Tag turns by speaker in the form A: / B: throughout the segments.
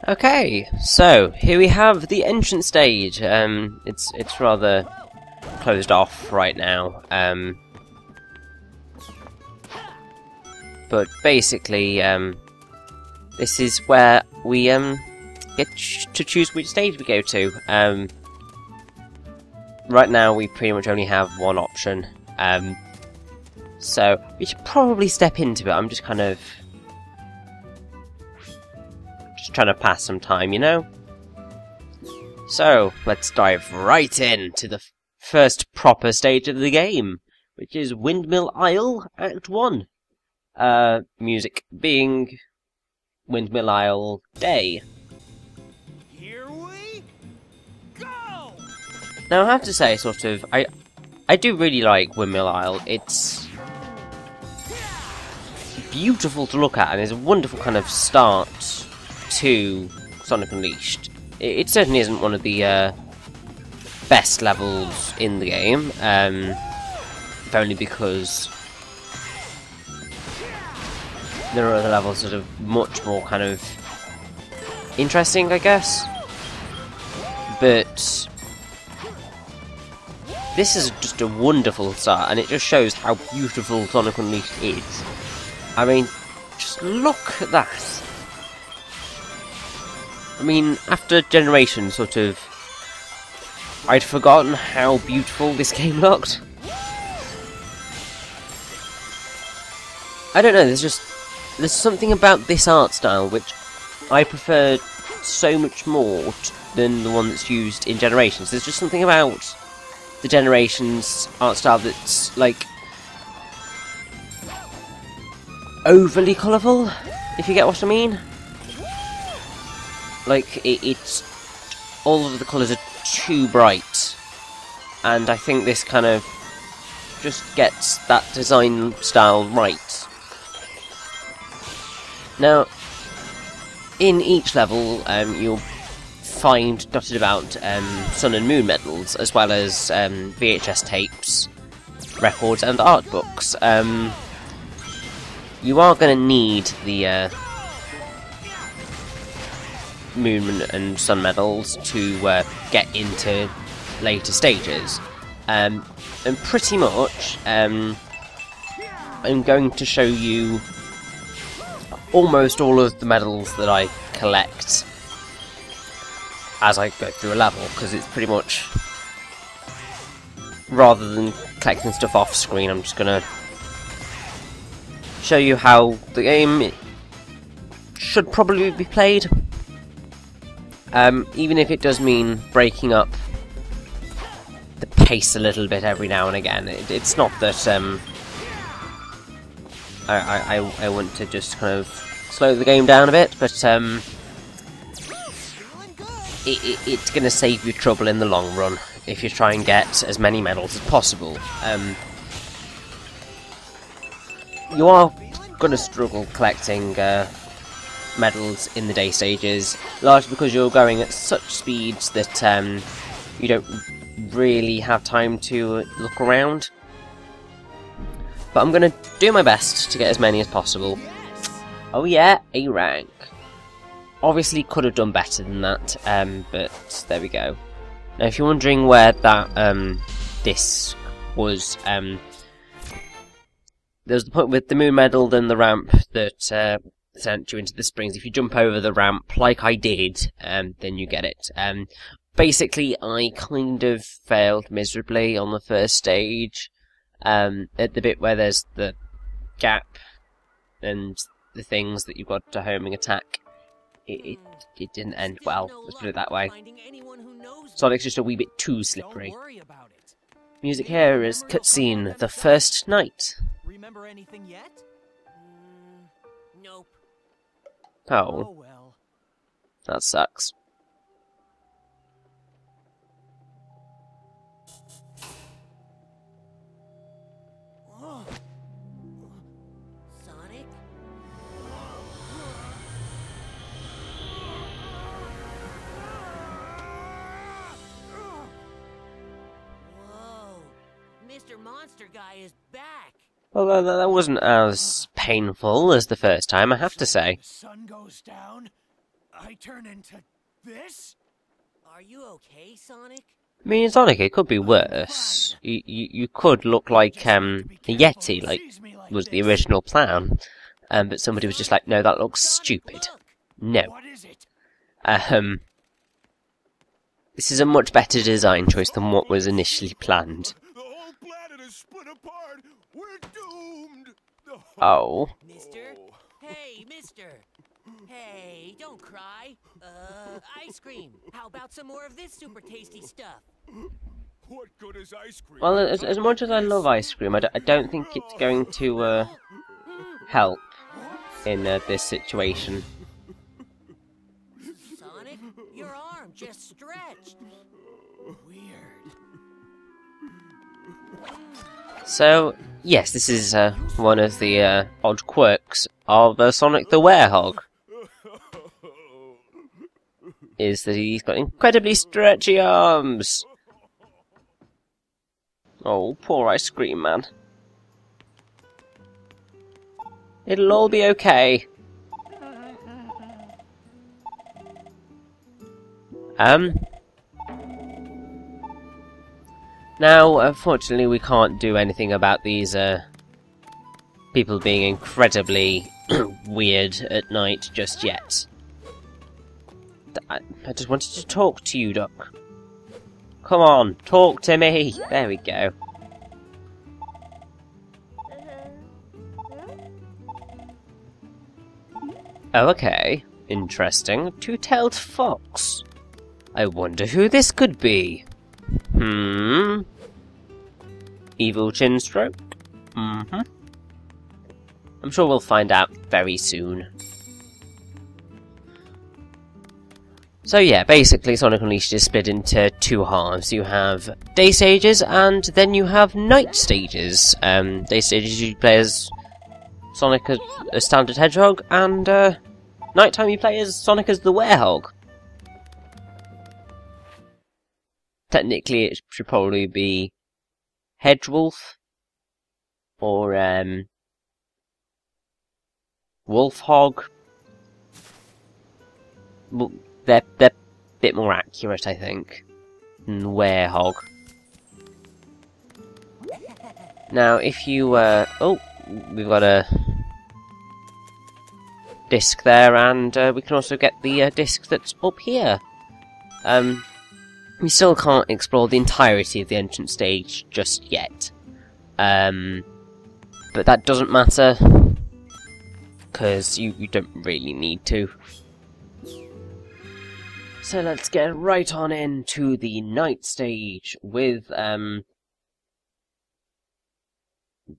A: Okay, so here we have the entrance stage. It's rather closed off right now. But basically, this is where we get to choose which stage we go to. Right now, we pretty much only have one option. So we should probably step into it. I'm just kind of trying to pass some time, you know? So, let's dive right in to the first proper stage of the game, which is Windmill Isle, Act 1. Music being Windmill Isle Day.
B: Here we go!
A: Now, I have to say, sort of, I do really like Windmill Isle. It's beautiful to look at, and there's a wonderful kind of start to Sonic Unleashed. It certainly isn't one of the best levels in the game, if only because there are other levels that are much more kind of interesting, I guess. But this is just a wonderful start, and it just shows how beautiful Sonic Unleashed is. I mean, just look at that. I mean, after Generation, sort of, I'd forgotten how beautiful this game looked. I don't know, there's something about this art style which I prefer so much more than the one that's used in Generations. There's just something about the Generations art style that's, like, overly colourful, if you get what I mean. Like, it's all of the colours are too bright, and I think this kind of just gets that design style right. Now, in each level, you'll find dotted about Sun and Moon medals, as well as VHS tapes, records, and art books. You are going to need the Moon and Sun medals to get into later stages, and pretty much I'm going to show you almost all of the medals that I collect as I go through a level, because it's pretty much, rather than collecting stuff off screen, I'm just going to show you how the game should probably be played. Even if it does mean breaking up the pace a little bit every now and again. It's not that I want to just kind of slow the game down a bit, but it's going to save you trouble in the long run if you try and get as many medals as possible. You are going to struggle collecting medals in the day stages, largely because you're going at such speeds that you don't really have time to look around. But I'm going to do my best to get as many as possible. Oh yeah, A rank. Obviously could have done better than that, but there we go. Now if you're wondering where that this was, there's the point with the Moon Medal, then the ramp that sent you into the springs. If you jump over the ramp, like I did, then you get it. Basically, I kind of failed miserably on the first stage. At the bit where there's the gap and the things that you've got to homing attack, it didn't end well, let's put it that way. Sonic's just a wee bit too slippery. Music here is cutscene, The First Night.
B: Remember anything yet? Nope.
A: Oh,
B: Well.
A: that sucks.
C: Sonic? Whoa, Mr. Monster Guy is back.
A: Well, that wasn't as painful as the first time, I have to say.
B: The sun goes down, I turn into this?
C: Are you okay, Sonic?
A: I mean, Sonic, it could be worse. You could look like a Yeti, like was the original plan. But somebody was just like, no, that looks stupid. No.
B: What is it?
A: This is a much better design choice than what was initially planned.
B: The whole planet is split apart. We're doomed.
A: Oh.
C: Mister? Hey, mister! Hey, don't cry. Ice cream. How about some more of this super tasty stuff?
B: What good is ice cream?
A: Well, as much as I love ice cream, I don't think it's going to help in this situation.
C: Sonic, your arm just stretched. Weird.
A: So, yes, this is one of the odd quirks of Sonic the Werehog. Is that he's got incredibly stretchy arms. Oh, poor ice cream man. It'll all be okay. Now, unfortunately, we can't do anything about these people being incredibly weird at night just yet. I just wanted to talk to you, Duck. Come on, talk to me. There we go. Oh, okay. Interesting. Two-tailed fox. I wonder who this could be. Evil chin stroke? I'm sure we'll find out very soon. So yeah, basically Sonic Unleashed is split into two halves. You have day stages, and then you have night stages. Day stages you play as Sonic as a standard hedgehog, and nighttime you play as Sonic as the werehog. Technically it should probably be Hedgewolf, or Wolfhog. Well, they're a bit more accurate, I think, than Werehog. Now, if you, oh, we've got a disc there, and we can also get the disc that's up here. We still can't explore the entirety of the entrance stage just yet. But that doesn't matter, because you don't really need to. So let's get right on into the night stage with, we're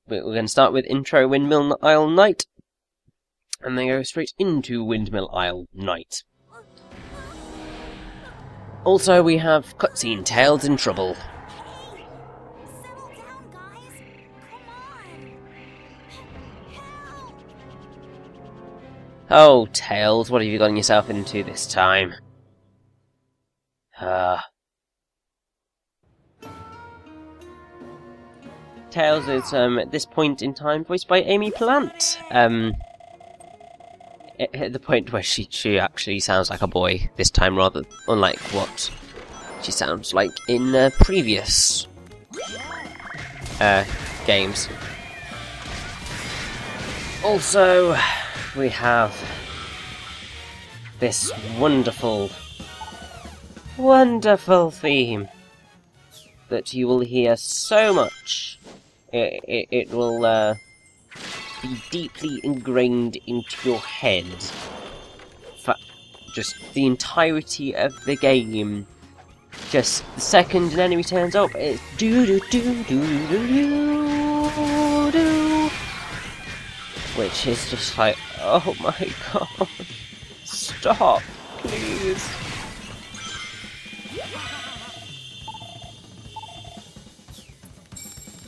A: going to start with intro Windmill Isle Night, and then go straight into Windmill Isle Night. Also, we have cutscene Tails in Trouble.
D: Hey, settle down, guys. Come on.
A: Oh, Tails, what have you gotten yourself into this time? Tails is, at this point in time, voiced by Amy Plant. At the point where she actually sounds like a boy this time, rather unlike what she sounds like in previous games. Also, we have this wonderful theme that you will hear so much. It will be deeply ingrained into your head for just the entirety of the game. Just the second an enemy turns up, it's do do do do do do do, which is just like, oh my god, stop, please.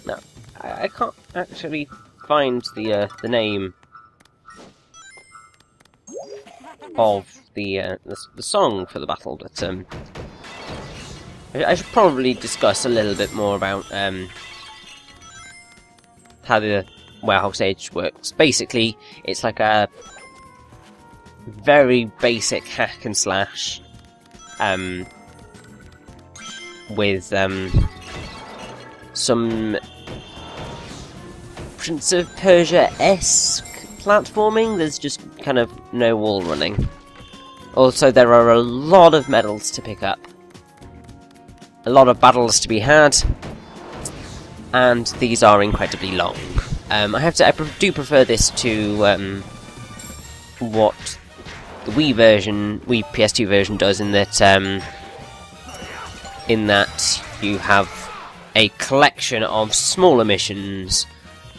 A: No, I can't actually find the name of the song for the battle, but I should probably discuss a little bit more about how the Werehog stage works. Basically, it's like a very basic hack and slash, with some Prince of Persia-esque platforming. There's just kind of no wall running. Also, there are a lot of medals to pick up, a lot of battles to be had, and these are incredibly long. I do prefer this to what the Wii PS2 version does, in that you have a collection of smaller missions,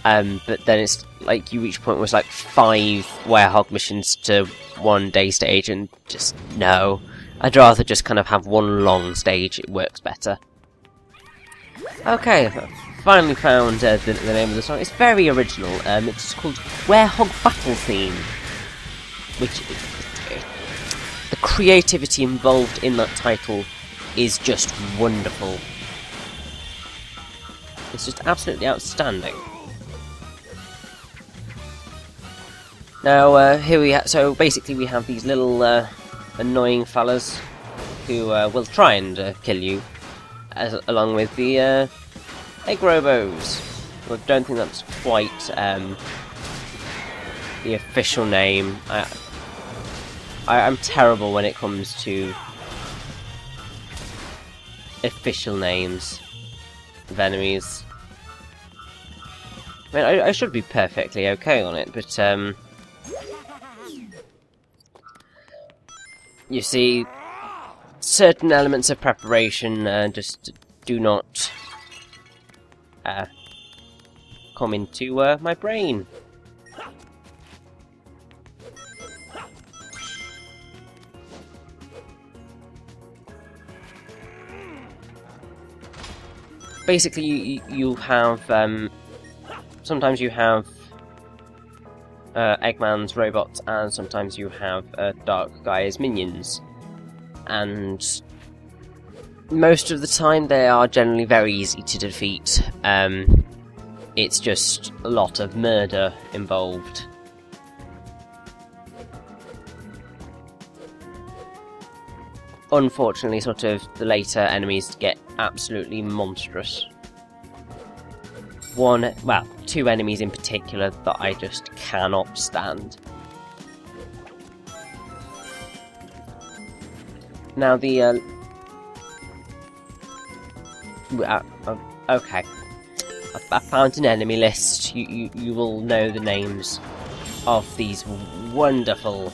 A: but then it's like you reach a point where it's like 5 werehog missions to 1 day stage, and just no. I'd rather just kind of have one long stage, it works better. Okay, I've finally found the name of the song. It's very original. It's called Werehog Battle Theme, which the creativity involved in that title is just wonderful. It's just absolutely outstanding. Now, so basically we have these little annoying fellas who will try and kill you, along with the egg robos. I don't think that's quite the official name. I'm terrible when it comes to official names of enemies. I mean, I should be perfectly okay on it, but you see, certain elements of preparation just do not come into my brain. Basically, you have sometimes you have Eggman's robots, and sometimes you have Dark Guy's minions, and most of the time they are generally very easy to defeat. It's just a lot of murder involved. Unfortunately, sort of the later enemies get absolutely monstrous. Two enemies in particular that I just cannot stand. Now the okay, I found an enemy list. You will know the names of these wonderful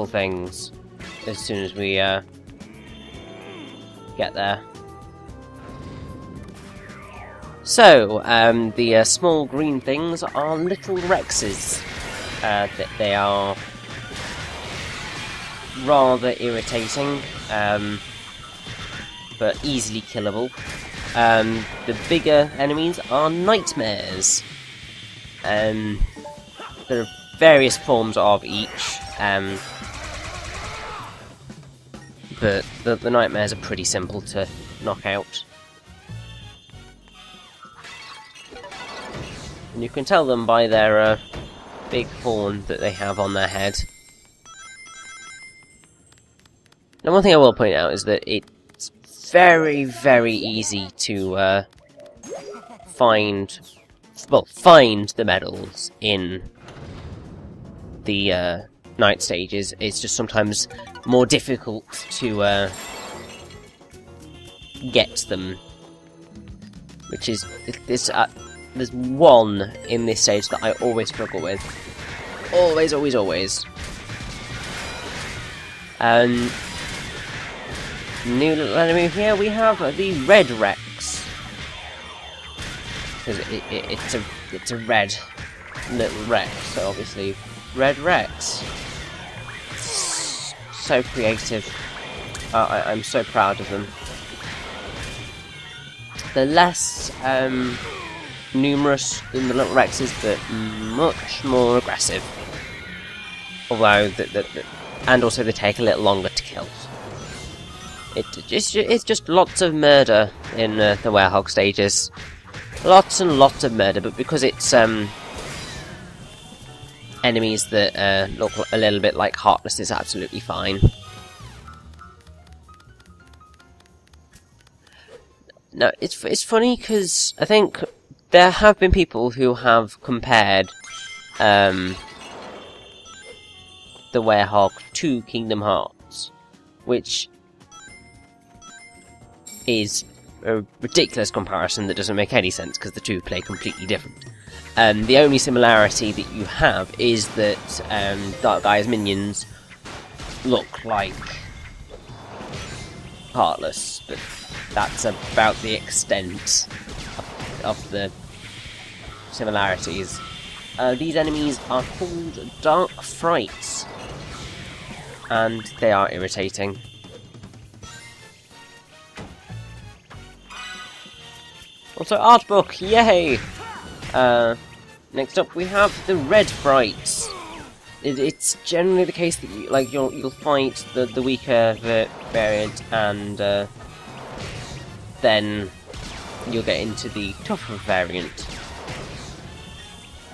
A: things as soon as we get there. So, the small green things are little Rexes. They are rather irritating, but easily killable. The bigger enemies are nightmares. There are various forms of each, but the nightmares are pretty simple to knock out. And you can tell them by their big horn that they have on their head. Now, one thing I will point out is that it's very, very easy to find the medals in the night stages. It's just sometimes more difficult to get them, which is there's one in this stage that I always struggle with. Always, always, always. New little enemy here, we have the Red Rex. Because it's a red little Rex, so obviously Red Rex. So creative. I'm so proud of them. They're less numerous than the little Rexes, but much more aggressive. Although, and also they take a little longer to kill. It's just lots of murder in the werehog stages. Lots and lots of murder, but because it's enemies that look a little bit like Heartless is absolutely fine. No, it's funny because I think there have been people who have compared the Werehog to Kingdom Hearts, which is a ridiculous comparison that doesn't make any sense because the two play completely different. The only similarity that you have is that Dark Guy's minions look like Heartless, but that's about the extent of the similarities. These enemies are called Dark Frights, and they are irritating. Also, art book, yay! Next up, we have the Red Frights. It's generally the case that you'll fight the weaker variant, and then you'll get into the tougher variant.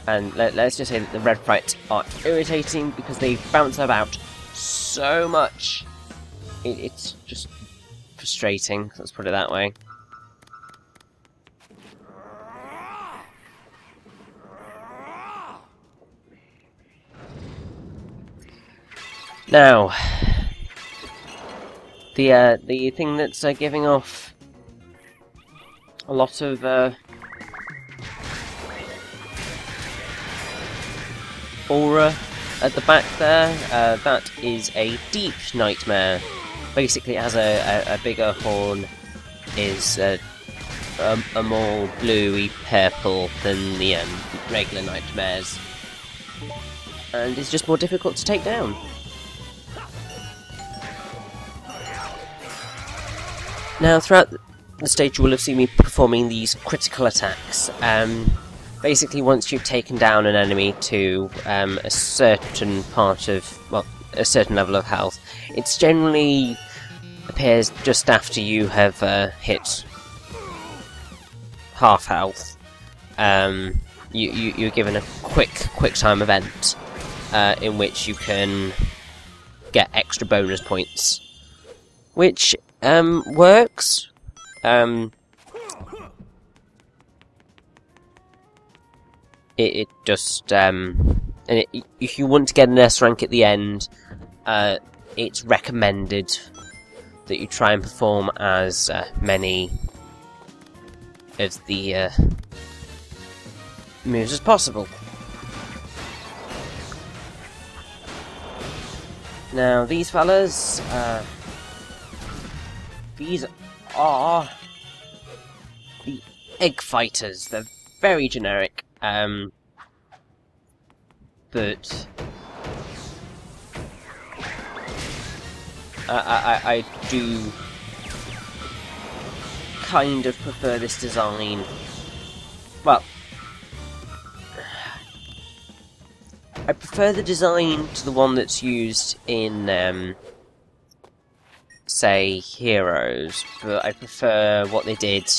A: And let's just say that the Red Frights are irritating because they bounce about so much. It's just frustrating, let's put it that way. Now, the thing that's giving off a lot of aura at the back there, that is a Deep Nightmare. Basically, it has a bigger horn, is a more bluey purple than the regular Nightmares, and it's just more difficult to take down. Now, throughout the stage you will have seen me performing these critical attacks. Basically, once you've taken down an enemy to a certain part of, well, a certain level of health, it generally appears just after you have hit half health. You're given a quick time event in which you can get extra bonus points, which works. It just and if you want to get an S rank at the end, it's recommended that you try and perform as many of the moves as possible. Now these fellas, these are the Egg Fighters. They're very generic, but I do kind of prefer this design. Well, I prefer the design to the one that's used in say Heroes, but I prefer what they did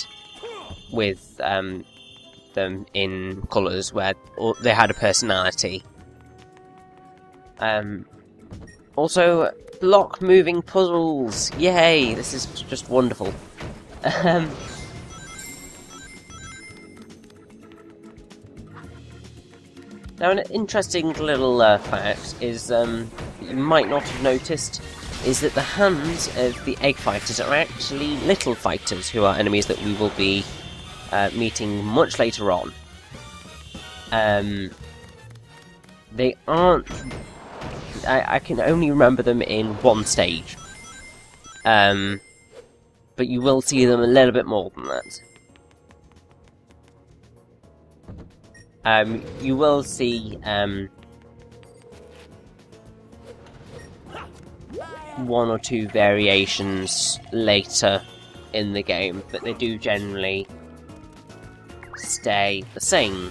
A: with them in Colours, where they had a personality. Also, block moving puzzles! Yay! This is just wonderful. Now, an interesting little fact is, you might not have noticed, is that the hands of the Egg Fighters are actually little fighters who are enemies that we will be meeting much later on. They aren't... I can only remember them in one stage. But you will see them a little bit more than that. You will see one or two variations later in the game, but they do generally stay the same.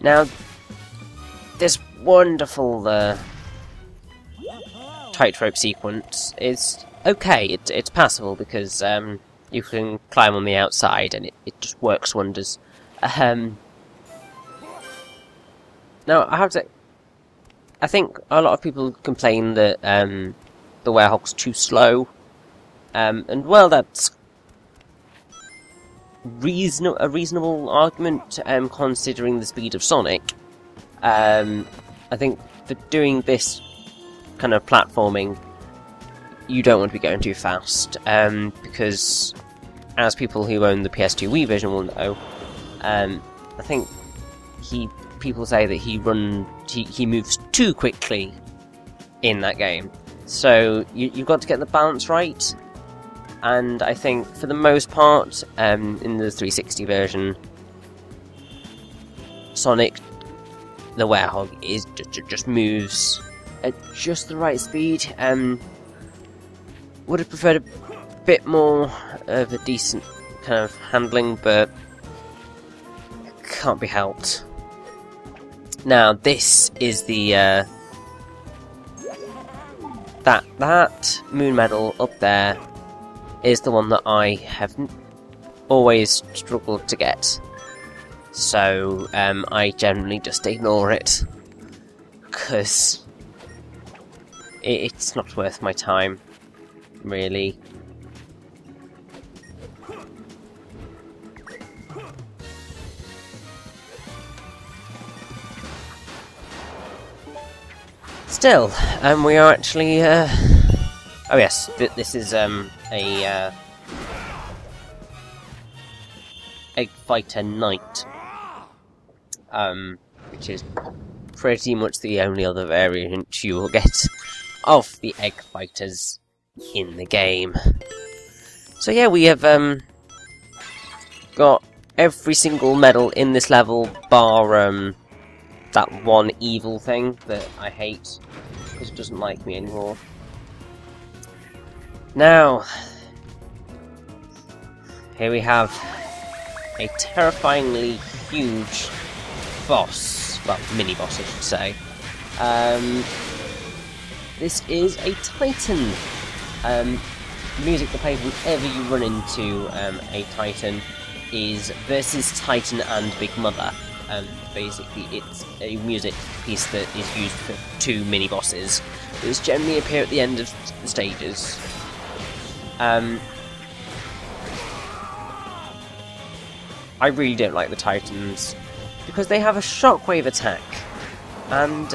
A: Now, this wonderful tightrope sequence is okay. It's passable because you can climb on the outside, and it just works wonders. Now, I have to... I think a lot of people complain that the Werehog's too slow. And, well, that's a reasonable argument, considering the speed of Sonic. I think for doing this kind of platforming, you don't want to be going too fast, because, as people who own the PS2 Wii version will know, I think people say that he moves too quickly in that game. So you've got to get the balance right, and I think for the most part, in the 360 version, Sonic the Werehog is just moves at just the right speed. Would have preferred a bit more of a decent kind of handling, but can't be helped. Now, this is the that moon medal up there is the one that I have always struggled to get. So I generally just ignore it, because it's not worth my time, really. Still, we are actually, oh yes, this is, a, Egg Fighter Knight, which is pretty much the only other variant you will get of the Egg Fighters in the game. So yeah, we have, got every single medal in this level, bar, that one evil thing that I hate, because it doesn't like me anymore. Now, here we have a terrifyingly huge boss, well, mini-boss I should say. This is a Titan. Music to play whenever you run into a Titan is versus Titan and Big Mother. Basically, it's a music piece that is used for 2 mini-bosses. Those generally appear at the end of the stages. I really don't like the Titans, because they have a shockwave attack, and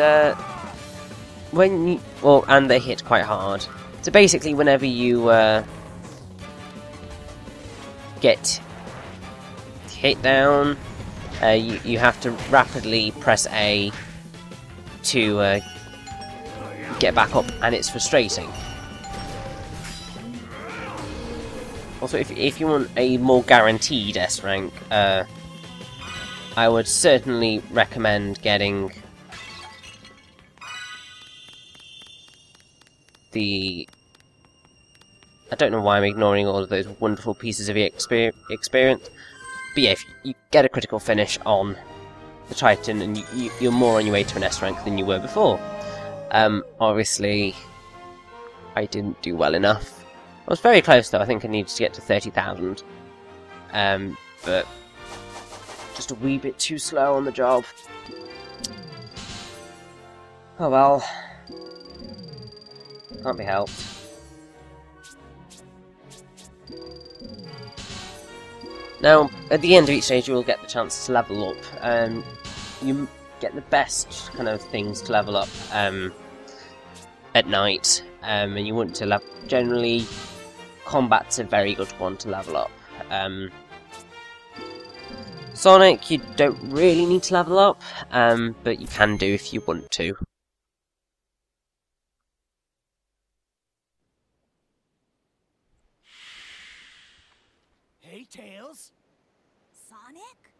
A: and they hit quite hard. So basically, whenever you get hit down, you have to rapidly press A to get back up, and it's frustrating. Also, if you want a more guaranteed S rank, I would certainly recommend getting the... I don't know why I'm ignoring all of those wonderful pieces of experience. But yeah, if you get a critical finish on the Titan, and you're more on your way to an S rank than you were before. Obviously, I didn't do well enough. I was very close though. I think I needed to get to 30,000. But just a wee bit too slow on the job. Oh well. Can't be helped. Now, at the end of each stage, you will get the chance to level up. You get the best kind of things to level up at night, and you want to generally, combat's a very good one to level up. Sonic, you don't really need to level up, but you can do if you want to.
C: Hey, Tails.
D: Sonic?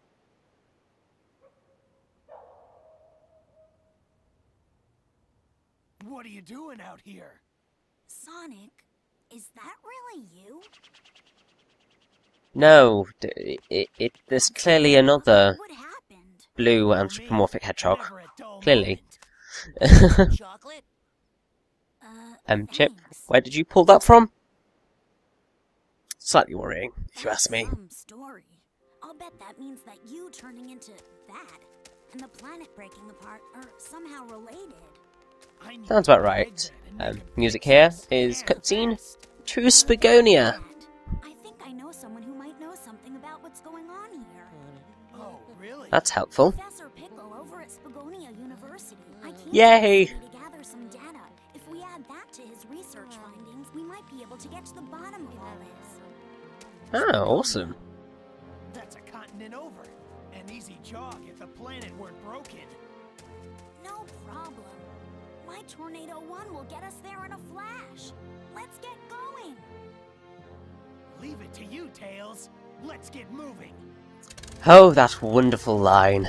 C: What are you doing out here?
D: Sonic, is that really you?
A: No, there's clearly another
D: What happened?
A: blue anthropomorphic hedgehog.
C: Never a dull
A: Clearly.
C: moment. Chocolate?
A: Chip,
D: Thanks.
A: where did you pull that from? Slightly worrying, if you ask me.
D: Some story. I'll bet that means that you turning into that and the planet breaking apart are somehow related.
A: Sounds about right. Music here is cutscene to Spagonia.
D: I think I know someone who might know something about what's going on here.
B: Oh, really?
A: That's helpful.
D: Professor Pickle over at Spagonia University. I can't
A: Yay!
D: to gather some data. If we add that to his research findings, we might be able to get to the bottom of all this.
A: Oh, awesome.
B: That's a continent over. An easy jog if the planet weren't broken.
D: No problem. My Tornado 1 will get us there in a flash. Let's get going.
B: Leave it to you, Tails. Let's get moving.
A: Oh, that wonderful line.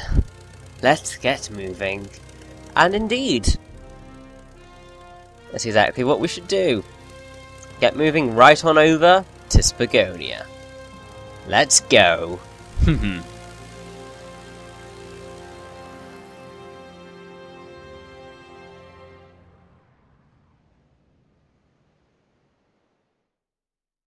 A: Let's get moving. And indeed, that's exactly what we should do. Get moving right on over to Spagonia. Let's go.